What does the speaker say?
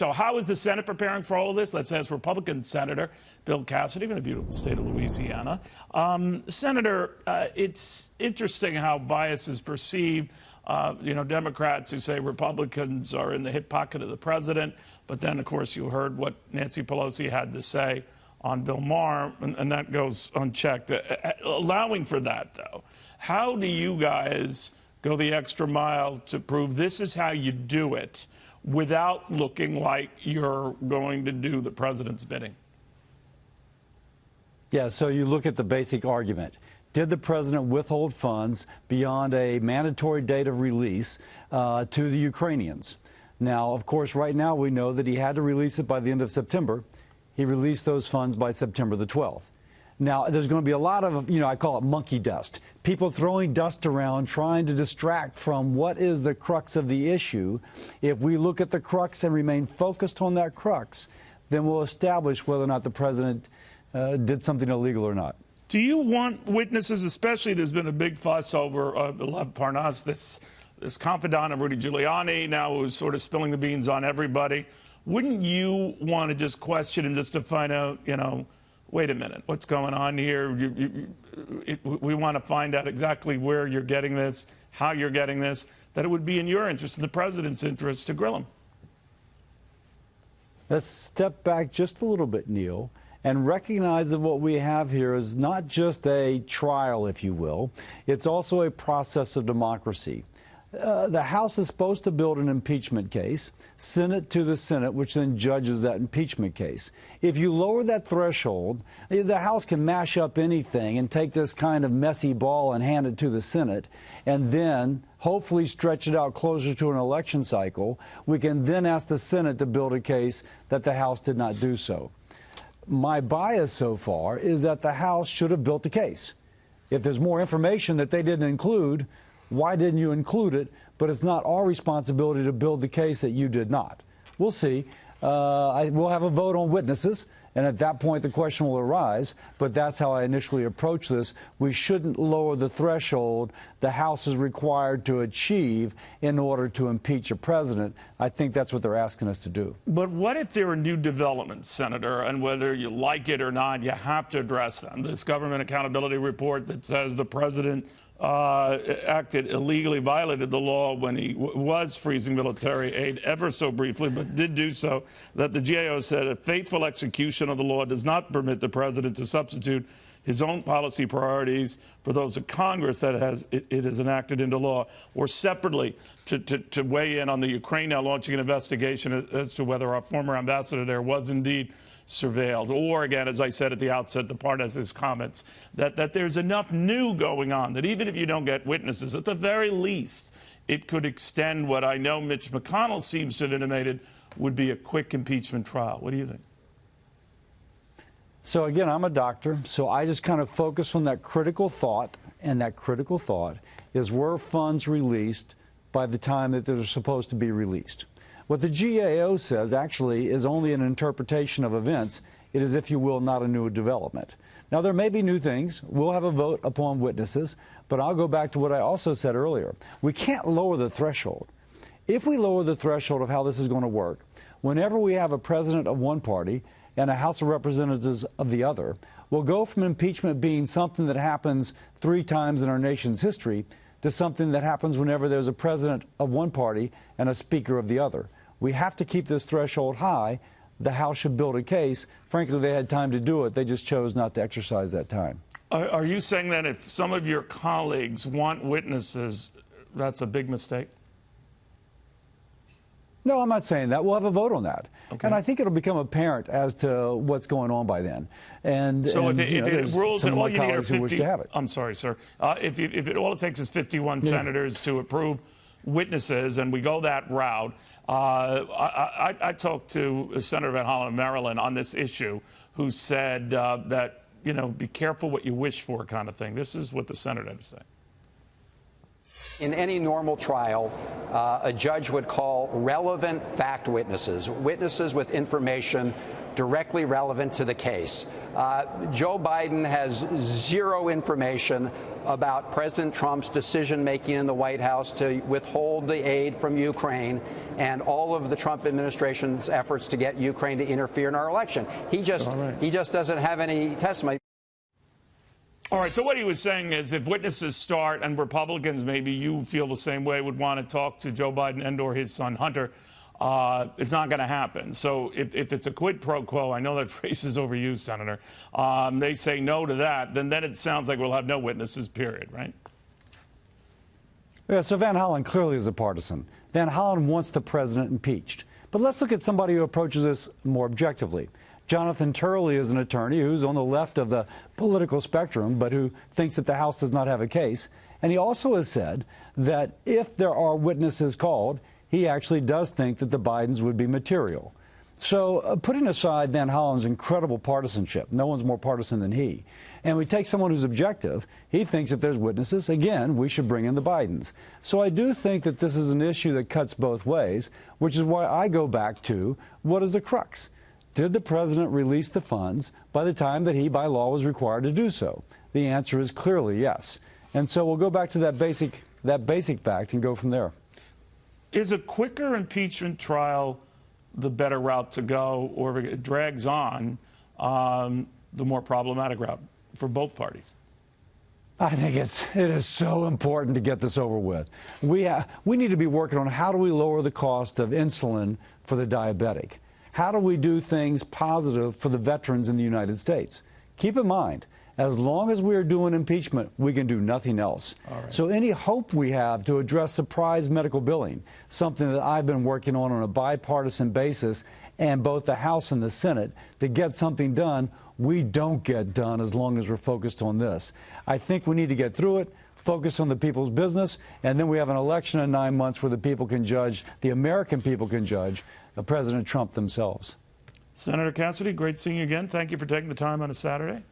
So how is the Senate preparing for all of this? Let's ask Republican Senator Bill Cassidy from the beautiful state of Louisiana. Senator, it's interesting how bias is perceived. Democrats who say Republicans are in the hip pocket of the president. But then, of course, you heard what Nancy Pelosi had to say on Bill Maher, and that goes unchecked. Allowing for that, though, how do you guys go the extra mile to prove this is how you do it without looking like you're going to do the president's bidding? Yeah, so you look at the basic argument. Did the president withhold funds beyond a mandatory date of release to the Ukrainians? Now, of course, right now we know that he had to release it by the end of September. He released those funds by September the 12th. Now, there's going to be a lot of, I call it monkey dust. People throwing dust around, trying to distract from what is the crux of the issue. If we look at the crux and remain focused on that crux, then we'll establish whether or not the president did something illegal or not. Do you want witnesses, especially there's been a big fuss over Lev Parnas, this confidant of Rudy Giuliani now who's sort of spilling the beans on everybody. Wouldn't you want to just question him just to find out, wait a minute, what's going on here? We want to find out exactly where you're getting this, how you're getting this, that it would be in your interest, in the president's interest, to grill him. Let's step back just a little bit, Neil, and recognize that what we have here is not just a trial, if you will. It's also a process of democracy. The House is supposed to build an impeachment case, send it to the Senate, which then judges that impeachment case. If you lower that threshold, the House can mash up anything and take this kind of messy ball and hand it to the Senate, and then hopefully stretch it out closer to an election cycle. We can then ask the Senate to build a case that the House did not do so. My bias so far is that the House should have built a case. If there's more information that they didn't include, why didn't you include it? But it's not our responsibility to build the case that you did not. We'll see. We'll have a vote on witnesses, and at that point the question will arise. But that's how I initially approach this. We shouldn't lower the threshold the House is required to achieve in order to impeach a president. I think that's what they're asking us to do. But what if there are new developments, Senator, and whether you like it or not, you have to address them? This government accountability report that says the president acted illegally, violated the law when he was freezing military aid ever so briefly, but did do so, that the GAO said a faithful execution of the law does not permit the president to substitute his own policy priorities for those of Congress that it has enacted into law, or separately to weigh in on the Ukraine now launching an investigation as to whether our former ambassador there was indeed surveilled, or again, as I said at the outset, the part of his comments, that there's enough new going on that even if you don't get witnesses, at the very least, it could extend what I know Mitch McConnell seems to have intimated would be a quick impeachment trial. What do you think? So again, I'm a doctor, so I just kind of focus on that critical thought, and that critical thought is were funds released by the time that they're supposed to be released. What the GAO says actually is only an interpretation of events. It is, if you will, not a new development. Now, there may be new things. We'll have a vote upon witnesses, but I'll go back to what I also said earlier. We can't lower the threshold. If we lower the threshold of how this is going to work, whenever we have a president of one party and a House of Representatives of the other, we'll go from impeachment being something that happens 3 times in our nation's history to something that happens whenever there's a president of one party and a speaker of the other. We have to keep this threshold high. The House should build a case. Frankly, they had time to do it. They just chose not to exercise that time. Are you saying that if some of your colleagues want witnesses, that's a big mistake? No, I'm not saying that. We'll have a vote on that. Okay. And I think it'll become apparent as to what's going on by then. So if it rules that all you need are 50, I'm sorry, sir. If all it takes is 51 senators to approve witnesses, and we go that route. I talked to Senator Van Hollen of Maryland on this issue, who said that, be careful what you wish for kind of thing. This is what the senator had to say. In any normal trial, a judge would call relevant fact witnesses, witnesses with information directly relevant to the case. Joe Biden has zero information about President Trump's decision-making in the White House to withhold the aid from Ukraine and all of the Trump administration's efforts to get Ukraine to interfere in our election. He just doesn't have any testimony. All right, so what he was saying is if witnesses start, and Republicans, maybe you feel the same way, would want to talk to Joe Biden and or his son Hunter, it's not going to happen. So if it's a quid pro quo, I know that phrase is overused, Senator, they say no to that, then it sounds like we'll have no witnesses, period, right? Yeah, so Van Hollen clearly is a partisan. Van Hollen wants the president impeached. But let's look at somebody who approaches this more objectively. Jonathan Turley is an attorney who's on the left of the political spectrum, but who thinks that the House does not have a case. And he also has said that if there are witnesses called, he actually does think that the Bidens would be material. So putting aside Van Hollen's incredible partisanship, no one's more partisan than he, and we take someone who's objective, he thinks if there's witnesses, again, we should bring in the Bidens. So I do think that this is an issue that cuts both ways, which is why I go back to what is the crux? Did the president release the funds by the time that he, by law, was required to do so? The answer is clearly yes. And so we'll go back to that basic fact and go from there. Is a quicker impeachment trial the better route to go, or if it drags on, the more problematic route for both parties? I think it is so important to get this over with. We need to be working on how do we lower the cost of insulin for the diabetic. How do we do things positive for the veterans in the United States? Keep in mind, as long as we are doing impeachment, we can do nothing else. So any hope we have to address surprise medical billing, something that I've been working on a bipartisan basis, and both the House and the Senate, to get something done, we don't get done as long as we're focused on this. I think we need to get through it, focus on the people's business, and then we have an election in 9 months where the people can judge, the American people can judge President Trump themselves. Senator Cassidy, great seeing you again. Thank you for taking the time on a Saturday.